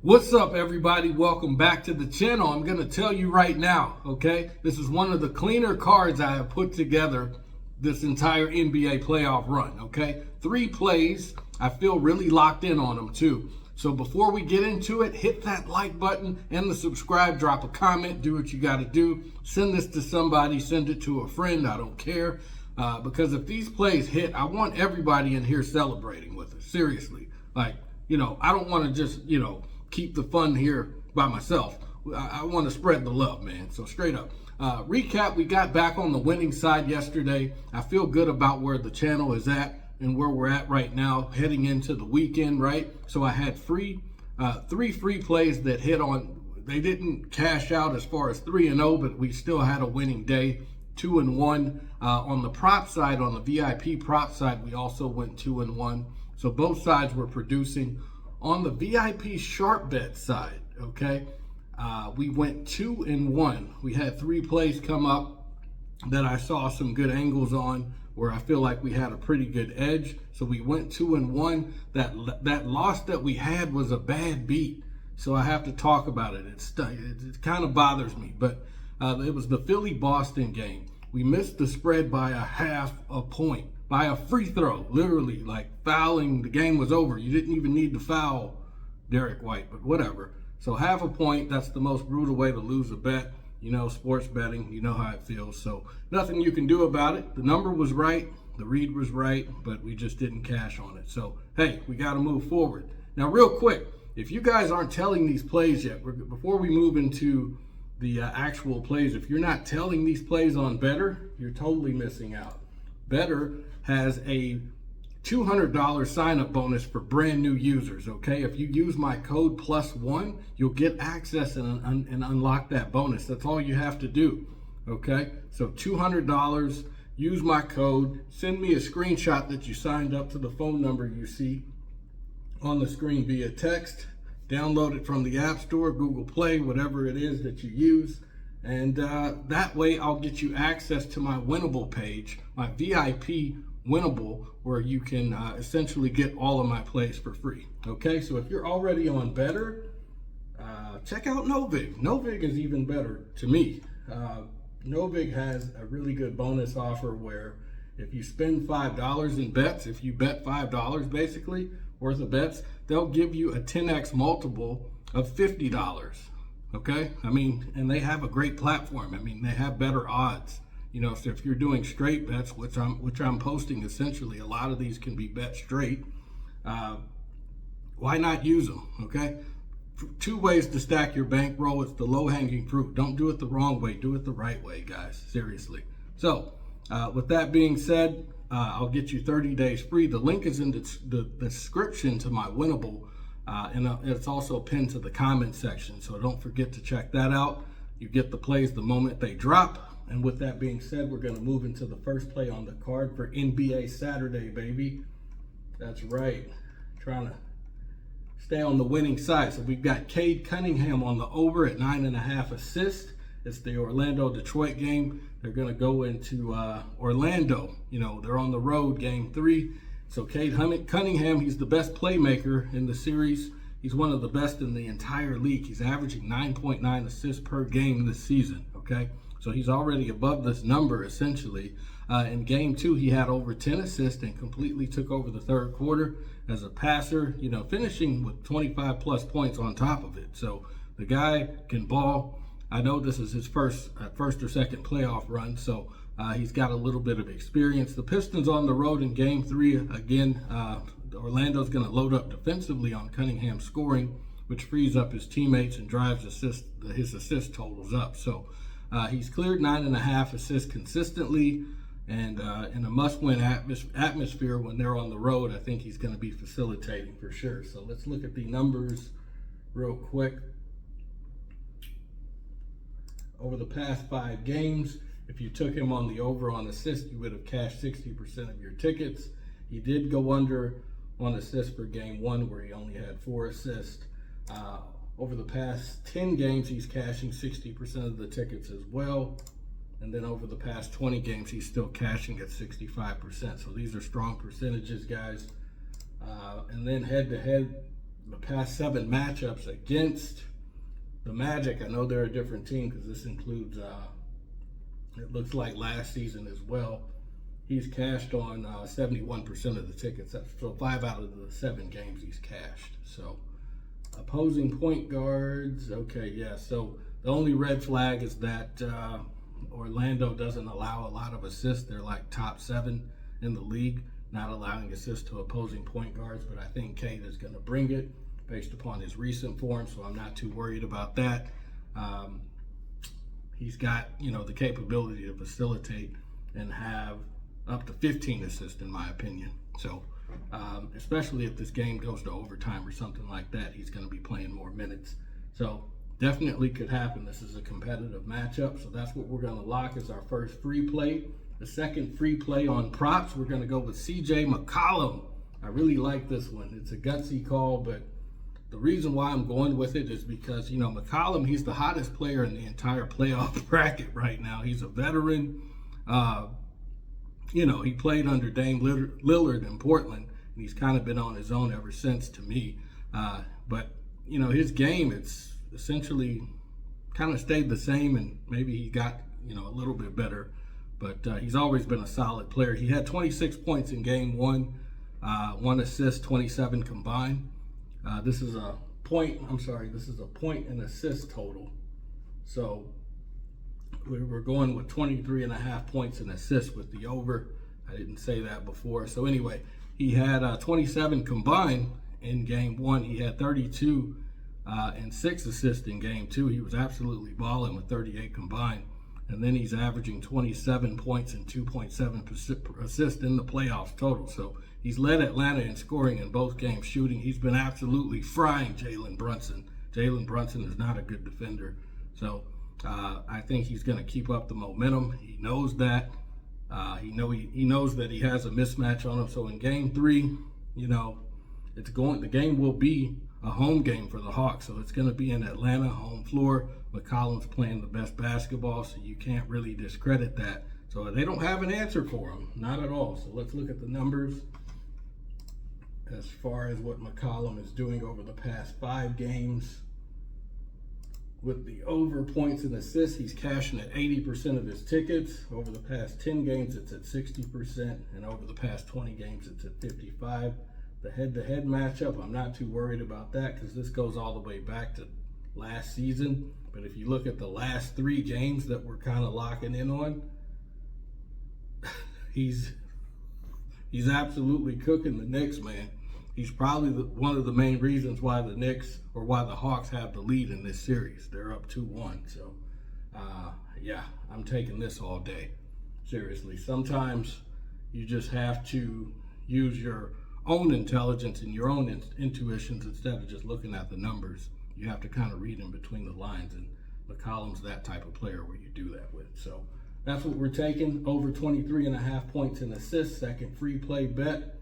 What's up, everybody? Welcome back to the channel. I'm going to tell you right now, okay? This is one of the cleaner cards I have put together this entire NBA playoff run, okay? 3 plays. I feel really locked in on them, too. So before we get into it, hit that like button and the subscribe, drop a comment, do what you got to do. Send this to somebody, send it to a friend, I don't care. Because if these plays hit, I want everybody in here celebrating with us, seriously. Like, I don't want to just, keep the fun here by myself. I want to spread the love, man. So straight up. Recap, we got back on the winning side yesterday. I feel good about where the channel is at and where we're at right now, heading into the weekend, right? So I had 3 free plays that hit on. They didn't cash out as far as 3-0, but we still had a winning day, 2-1. On the prop side, on the VIP prop side, we also went 2-1. So both sides were producing. On the VIP sharp bet side, okay, we went 2-1. We had 3 plays come up that I saw some good angles on where I feel like we had a pretty good edge. So we went 2-1. That loss that we had was a bad beat. So I have to talk about it. It kind of bothers me, but it was the Philly-Boston game. We missed the spread by a half a point. By a free throw, literally, like fouling, the game was over. You didn't even need to foul Derek White, but whatever. So half a point, that's the most brutal way to lose a bet. Sports betting, you know how it feels. So nothing you can do about it. The number was right, the read was right, but we just didn't cash on it. So, hey, we got to move forward. Now, real quick, if you guys aren't telling these plays yet, before we move into the actual plays, if you're not telling these plays on Better, you're totally missing out. Better has a $200 sign-up bonus for brand new users, okay? If you use my code +1, you'll get access and unlock that bonus. That's all you have to do, okay? So $200, use my code, send me a screenshot that you signed up to the phone number you see on the screen via text, download it from the App Store, Google Play, whatever it is that you use. And that way I'll get you access to my winnable page, my VIP winnable, where you can essentially get all of my plays for free. Okay, so if you're already on Better, check out Novig. Novig is even better to me. Novig has a really good bonus offer where if you spend $5 in bets, if you bet $5 basically worth of bets, they'll give you a 10x multiple of $50. Okay, and they have a great platform. They have better odds. So if you're doing straight bets, which I'm posting essentially, a lot of these can be bet straight. Why not use them? Okay, 2 ways to stack your bankroll. It's the low-hanging fruit. Don't do it the wrong way. Do it the right way, guys. Seriously. So with that being said, I'll get you 30 days free. The link is in the description to my winnable. And it's also pinned to the comment section, so don't forget to check that out. You get the plays the moment they drop. And with that being said, we're going to move into the first play on the card for NBA Saturday, baby. That's right. Trying to stay on the winning side. So we've got Cade Cunningham on the over at 9.5 assists. It's the Orlando-Detroit game. They're going to go into Orlando. They're on the road, game 3. So Cade Cunningham, he's the best playmaker in the series. He's one of the best in the entire league. He's averaging 9.9 assists per game this season, okay? So he's already above this number, essentially. In game 2, he had over 10 assists and completely took over the third quarter as a passer, finishing with 25-plus points on top of it. So the guy can ball. I know this is his first or second playoff run, so he's got a little bit of experience. The Pistons on the road in game 3. Again, Orlando's going to load up defensively on Cunningham's scoring, which frees up his teammates and drives his assist totals up. So he's cleared 9.5 assists consistently, and in a must-win atmosphere when they're on the road, I think he's going to be facilitating for sure. So let's look at the numbers real quick. Over the past 5 games, if you took him on the over on assists, you would have cashed 60% of your tickets. He did go under on assists for game 1, where he only had 4 assists. Over the past 10 games, he's cashing 60% of the tickets as well. And then over the past 20 games, he's still cashing at 65%. So these are strong percentages, guys. And then head-to-head, the past 7 matchups against the Magic. I know they're a different team because this includes, it looks like last season as well. He's cashed on 71% of the tickets. So 5 out of the 7 games he's cashed. So opposing point guards, okay, yeah. So the only red flag is that Orlando doesn't allow a lot of assists. They're like top 7 in the league, not allowing assists to opposing point guards. But I think Kate is going to bring it based upon his recent form, so I'm not too worried about that. He's got, the capability to facilitate and have up to 15 assists, in my opinion. So, especially if this game goes to overtime or something like that, he's going to be playing more minutes. So, definitely could happen. This is a competitive matchup, so that's what we're going to lock as our first free play. The second free play on props, we're going to go with CJ McCollum. I really like this one. It's a gutsy call, but the reason why I'm going with it is because, McCollum, he's the hottest player in the entire playoff bracket right now. He's a veteran. He played under Dame Lillard in Portland, and he's kind of been on his own ever since, to me. But his game, it's essentially kind of stayed the same, and maybe he got, a little bit better. But he's always been a solid player. He had 26 points in game 1, 1 assist, 27 combined. This is a point and assist total. So we're going with 23.5 points and assists with the over. I didn't say that before. So anyway, he had 27 combined in game 1. He had 32 and 6 assists in game 2. He was absolutely balling with 38 combined. And then he's averaging 27 points and 2.7 assists in the playoffs total. So he's led Atlanta in scoring in both games, shooting. He's been absolutely frying Jalen Brunson. Jalen Brunson is not a good defender. So I think he's going to keep up the momentum. He knows that. He knows that he has a mismatch on him. So in game 3, the game will be a home game for the Hawks. So it's going to be in Atlanta, home floor. McCollum's playing the best basketball, so you can't really discredit that. So they don't have an answer for him, not at all. So let's look at the numbers as far as what McCollum is doing over the past 5 games. With the over points and assists, he's cashing at 80% of his tickets. Over the past 10 games, it's at 60%, and over the past 20 games, it's at 55%. The head-to-head matchup, I'm not too worried about that because this goes all the way back to last season. But if you look at the last 3 games that we're kind of locking in on, he's absolutely cooking the Knicks, man. He's probably one of the main reasons why the Knicks or why the Hawks have the lead in this series. They're up 2-1. So, yeah, I'm taking this all day. Seriously, sometimes you just have to use your own intelligence and your own intuitions instead of just looking at the numbers. You have to kind of read in between the lines, and McCollum's that type of player where you do that with. So that's what we're taking, over 23.5 points and assists, second free play bet.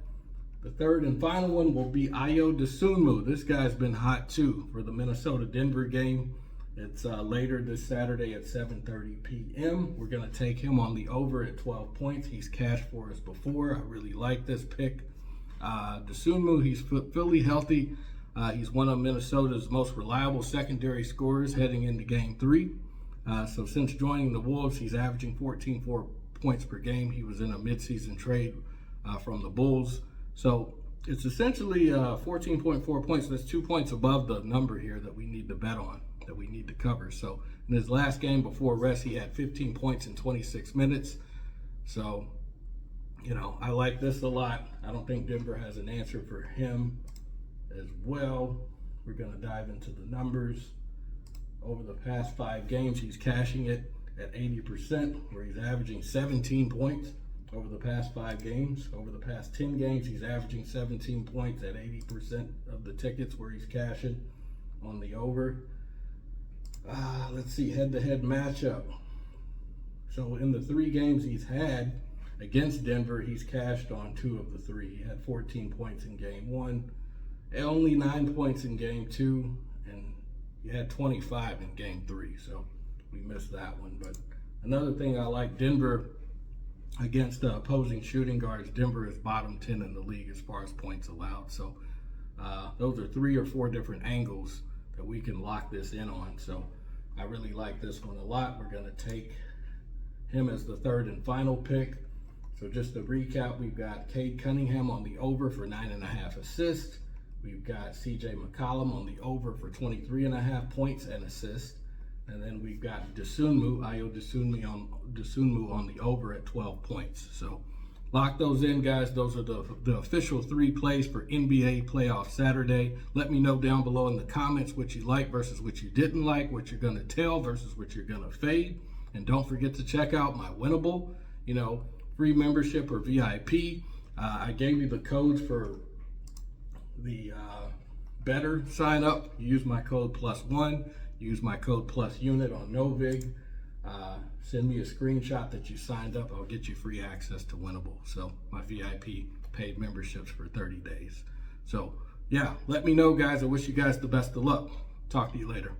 The third and final one will be Ayo Dosunmu. This guy's been hot too for the Minnesota-Denver game. It's later this Saturday at 7:30 p.m. We're going to take him on the over at 12 points. He's cashed for us before. I really like this pick. Dosunmu, he's fully healthy. He's one of Minnesota's most reliable secondary scorers heading into game 3. So since joining the Wolves, he's averaging 14.4 points per game. He was in a midseason trade from the Bulls. So it's essentially 14.4 points. That's 2 points above the number here that we need to bet on, that we need to cover. So in his last game before rest, he had 15 points in 26 minutes. So, I like this a lot. I don't think Denver has an answer for him as well. We're going to dive into the numbers. Over the past 5 games, he's cashing it at 80%, where he's averaging 17 points over the past 5 games. Over the past 10 games, he's averaging 17 points at 80% of the tickets where he's cashing on the over. Let's see, head-to-head matchup. So in the 3 games he's had against Denver, he's cashed on 2 of the 3. He had 14 points in game 1, only 9 points in game 2, and he had 25 in game 3. So we missed that one. But another thing I like, Denver against opposing shooting guards, Denver is bottom 10 in the league as far as points allowed. So Those are 3 or 4 different angles that we can lock this in on. So I really like this one a lot. We're gonna take him as the 3rd and final pick. So just to recap, we've got Cade Cunningham on the over for 9.5 assists. We've got CJ McCollum on the over for 23.5 points and assists. And then we've got Ayo Dosunmu on the over at 12 points. So lock those in, guys. Those are the official 3 plays for NBA Playoff Saturday. Let me know down below in the comments what you like versus what you didn't like, what you're going to tail versus what you're going to fade. And don't forget to check out my winnable, free membership or VIP. I gave you the codes for the better sign up. Use my code +1. Use my code +unit on Novig. Send me a screenshot that you signed up. I'll get you free access to Winnable. So my VIP paid memberships for 30 days. So yeah, let me know, guys. I wish you guys the best of luck. Talk to you later.